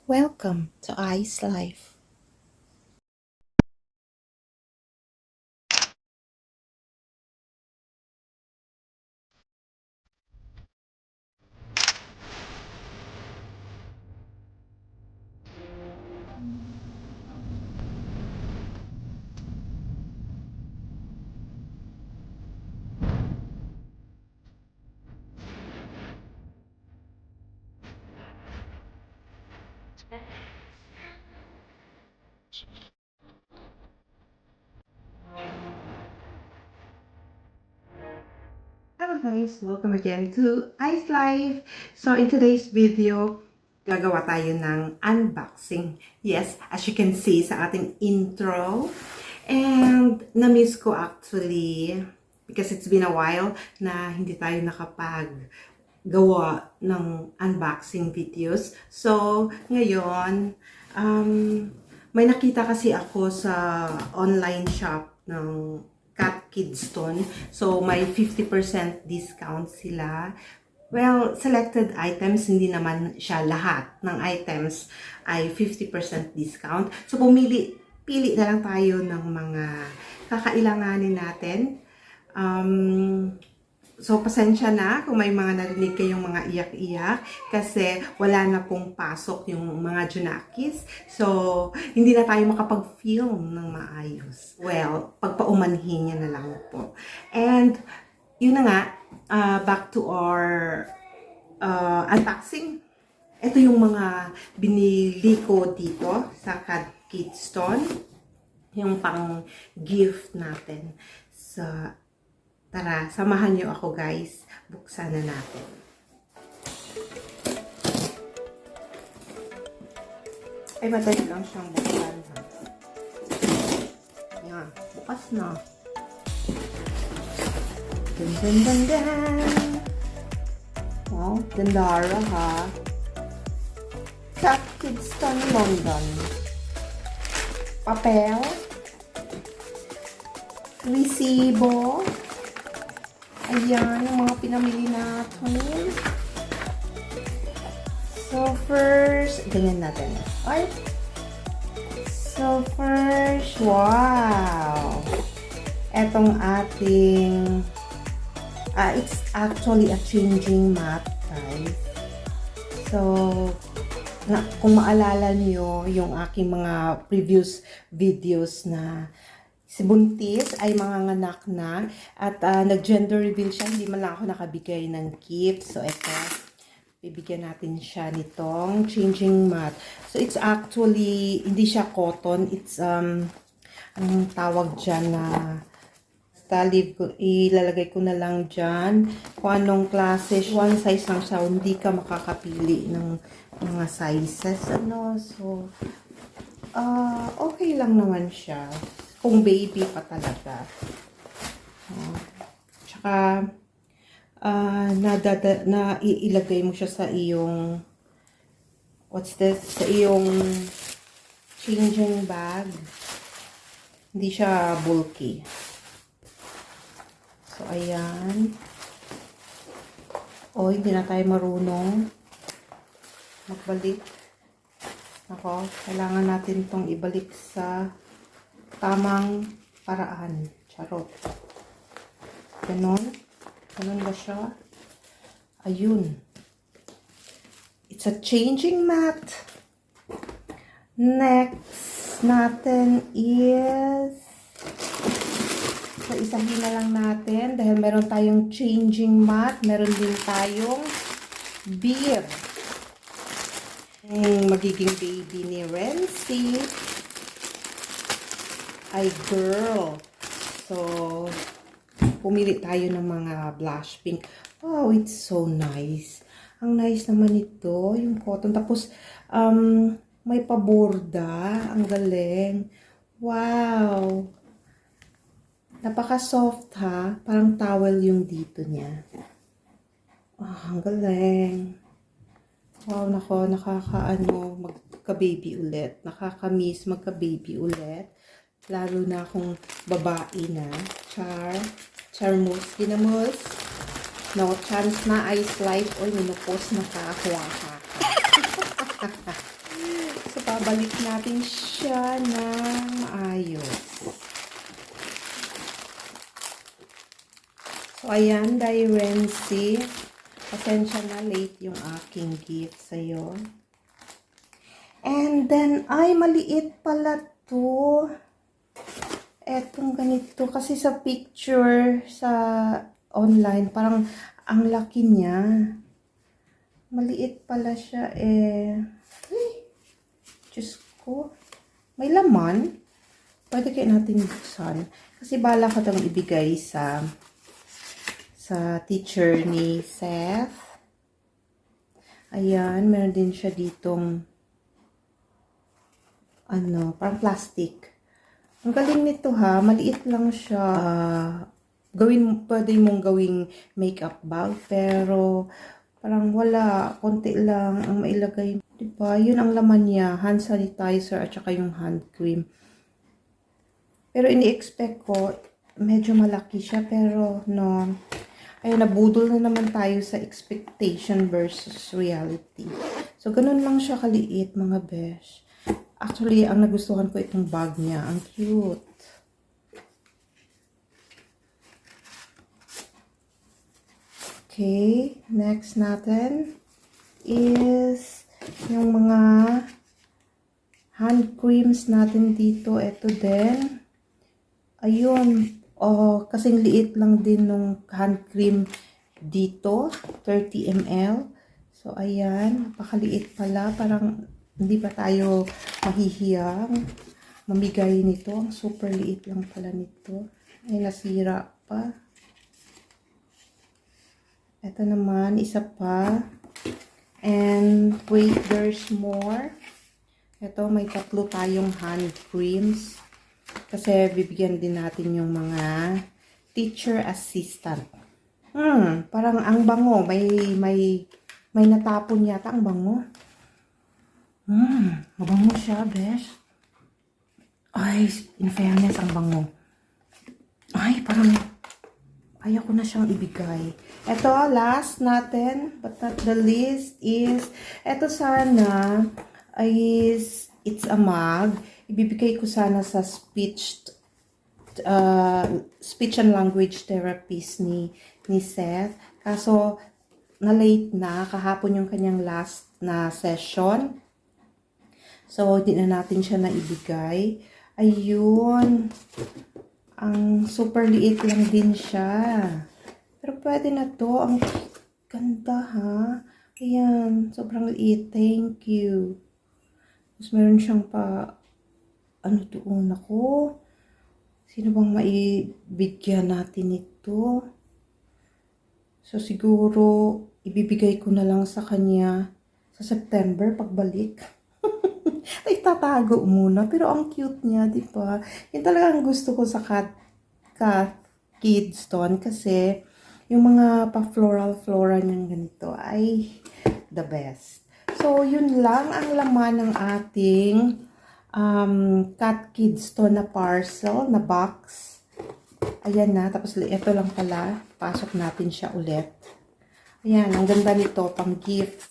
Welcome to Ice Life. Hello guys! Welcome again to Ice Life! So in today's video, gagawa tayo ng unboxing. Yes, as you can see sa ating intro. And na-miss ko actually because it's been a while na hindi tayo nakapag-gawa ng unboxing videos. So ngayon, may nakita kasi ako sa online shop ng Cat Kidston. So, may 50% discount sila. Well, selected items, hindi naman siya lahat ng items ay 50% discount. So, pili na lang tayo ng mga kakailanganin natin. So, pasensya na kung may mga narinig kayong mga iyak-iyak kasi wala na pong pasok yung mga Junakis. So, hindi na tayo makapag-film ng maayos. Well, pagpaumanhin niya na lang po. And, yun na nga, back to our unboxing. Ito yung mga binili ko dito sa Cat Kidston. Yung pang gift natin sa tara, samahan niyo ako guys. Buksan na natin. Ay, madali lang siyang buksan. Yan, bukas na. Dun, dun, dun, dun. Wow, gandara ha. Cat Kidston, London. Papel. Resibo. Ayan, yung mga pinamili natin. So, first, ganyan natin. Ay! So, first, wow! Etong ating, it's actually a changing mat, guys. So, kung maalala niyo yung aking mga previous videos na si Buntis ay manganganak na at nag-gender reveal siya. Hindi man lang ako nakabigay ng gift. So, ito, bibigyan natin siya nitong changing mat. So, it's actually, hindi siya cotton. It's, anong tawag dyan na, ilalagay ko na lang dyan. Kung anong klase, one size lang siya. Hindi ka makakapili ng mga sizes. So, okay lang naman siya. Kung baby pa talaga. Tsaka, ilagay mo siya sa iyong, what's this? Sa iyong changing bag. Hindi siya bulky. So, ayan. Hindi na tayo marunong magbalik. Ako, kailangan natin itong ibalik sa tamang paraan. Charot. Ganon. Ganon ba siya? Ayun. It's a changing mat. Next natin is, so isahin na lang natin dahil meron tayong changing mat. Meron din tayong beer. Magiging baby ni Renzi ay girl. So, pumili tayo ng mga blush pink. Wow, it's so nice. Ang nice naman ito, yung cotton. Tapos, may paborda. Ang galing. Wow. Napaka-soft ha. Parang towel yung dito niya. Ang galing. Wow, nakakaano, magka-baby ulit. Nakaka-miss magka-baby ulit. Lalo na kung babae na. Charmus, ginamos. No chance na Ice Life. Oy, minupos na kakuha. So, babalik natin siya ng maayos. So, ayan, Renzi. Pasensya na, late yung aking gift sa'yo. And then, ay, maliit pala to. Etong ganito. Kasi sa picture, sa online, parang ang laki niya. Maliit pala siya, eh. Ay, Diyos ko. May laman. Pwede kayo natin buksan. Kasi bala ko itong ibigay sa teacher ni Seth. Ayan, meron din siya ditong parang plastic. Ang galing nito ha, maliit lang siya. Pwede mong gawing makeup bag, pero parang wala, konti lang ang mailagay. Diba? Yun ang laman niya, hand sanitizer at saka yung hand cream. Pero ini-expect ko, medyo malaki siya, pero no. Ayun, nabudol na naman tayo sa expectation versus reality. So, ganun lang siya kaliit, mga besh. Actually, ang nagustuhan ko itong bag niya. Ang cute. Okay, next natin is yung mga hand creams natin dito. Ito din. Ayun. Kasing liit lang din nung hand cream dito, 30 ml. So, ayan, napakaliit pala. Parang hindi pa tayo mahihiyang mamigay nito. Ang super liit lang pala nito. Ay, nasira pa. Ito naman, isa pa. And, wait, there's more. Ito, may 3 tayong hand creams. Kasi bibigyan din natin yung mga teacher assistant. Parang ang bango. May natapon yata ang bango. Mabango siya, besh. Ay, in fairness, ang bango. Ay, parang ayaw ko na siyang ibigay. Ito, last natin, but not the least, is, ito sana, it's a mug. Ibibigay ko sana sa speech and language therapist ni Seth. Kaso, na-late na. Kahapon yung kanyang last na session. So, hindi na natin siya naibigay. Ayun. Ang super liit lang din siya. Pero pwede na to. Ang ganda ha. Ayan. Sobrang liit. Thank you. Tapos meron siyang doon ako. Sino bang maibigyan natin ito? So, siguro, ibibigay ko na lang sa kanya sa September, pagbalik. Ay, tatago muna. Pero ang cute niya, di ba? Yan talagang gusto ko sa cat kids ton. Kasi, yung mga pa-floral-flora niyang ganito ay the best. So, yun lang ang laman ng ating Cat Kids to na parcel, na box. Ayan na. Tapos, ito lang pala. Pasok natin siya ulit. Ayan. Ang ganda nito. Pang gift.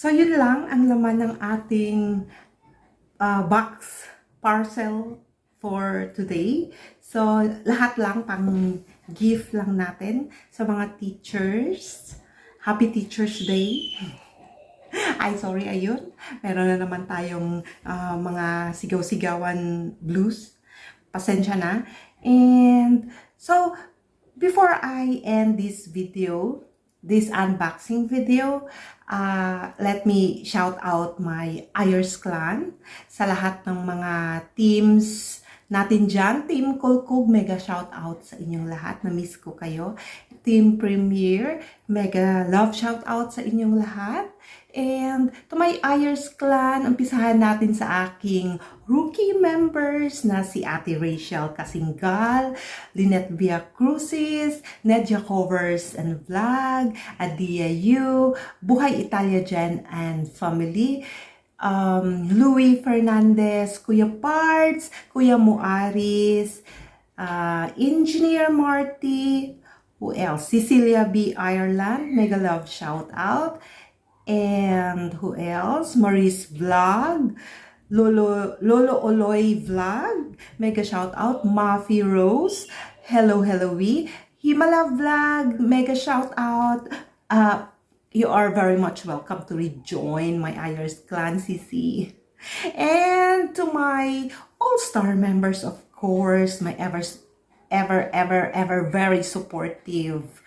So, yun lang ang laman ng ating box parcel for today. So, lahat lang pang gift lang natin sa mga teachers. Happy Teacher's Day. Ay, sorry, ayun. Meron na naman tayong mga sigaw-sigawan blues. Pasensya na. And, so, before I end this video, this unboxing video, let me shout out my Ayers Clan sa lahat ng mga teams natin dyan. Team Kulkug, mega shout out sa inyong lahat. Na-miss ko kayo. Team Premier, mega love shout out sa inyong lahat. And to my Ayers Clan, umpisahan natin sa aking rookie members na si Ate Rachel Kasingal, Lynette Villa Crucis, Nedja Covers and Vlog, Adia Yu, Buhay Italia Jen and Family, Louis Fernandez, Kuya Parts, Kuya Muaris, Engineer Marty, who else? Cecilia B. Ireland, mega love shout out. And who else? Maurice Vlog, Lolo Oloy Vlog, mega shout out. Mafi Rose, Hello We, Himala Vlog, mega shout out. You are very much welcome to rejoin my Ayers Clan, CC. And to my all-star members, of course, my ever very supportive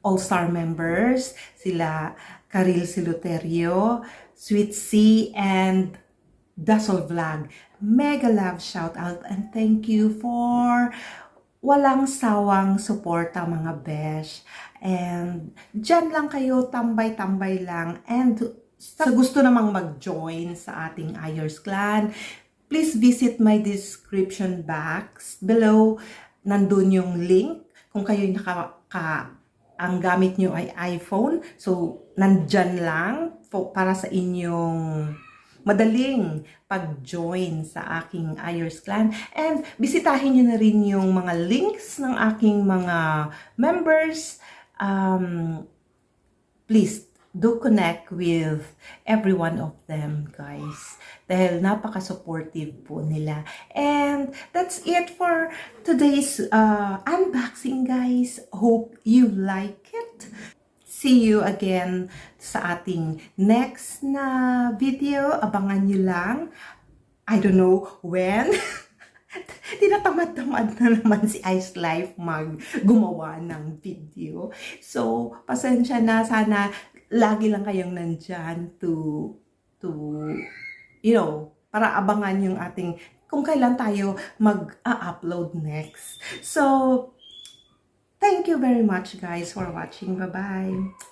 all-star members, sila Karil Siluterio, Sweet C, and Dasol Vlog. Mega love shout out and thank you for walang sawang suporta mga besh. And dyan lang kayo, tambay-tambay lang. And sa gusto namang mag-join sa ating Ayers Clan, please visit my description box below. Nandun yung link kung kayo ang gamit nyo ay iPhone. So, nandyan lang para sa inyong madaling pag-join sa aking Ayers Clan. And bisitahin nyo na rin yung mga links ng aking mga members. Please, do connect with every one of them, guys. Dahil napaka-supportive po nila. And that's it for today's unboxing, guys. Hope you like it. See you again sa ating next na video. Abangan nyo lang. I don't know when. Tinatamad-tamad na naman si Ice Life gumawa ng video. So, pasensya na. Sana lagi lang kayong nandyan to para abangan yung ating, kung kailan tayo mag-upload next. So, thank you very much guys for watching. Bye-bye.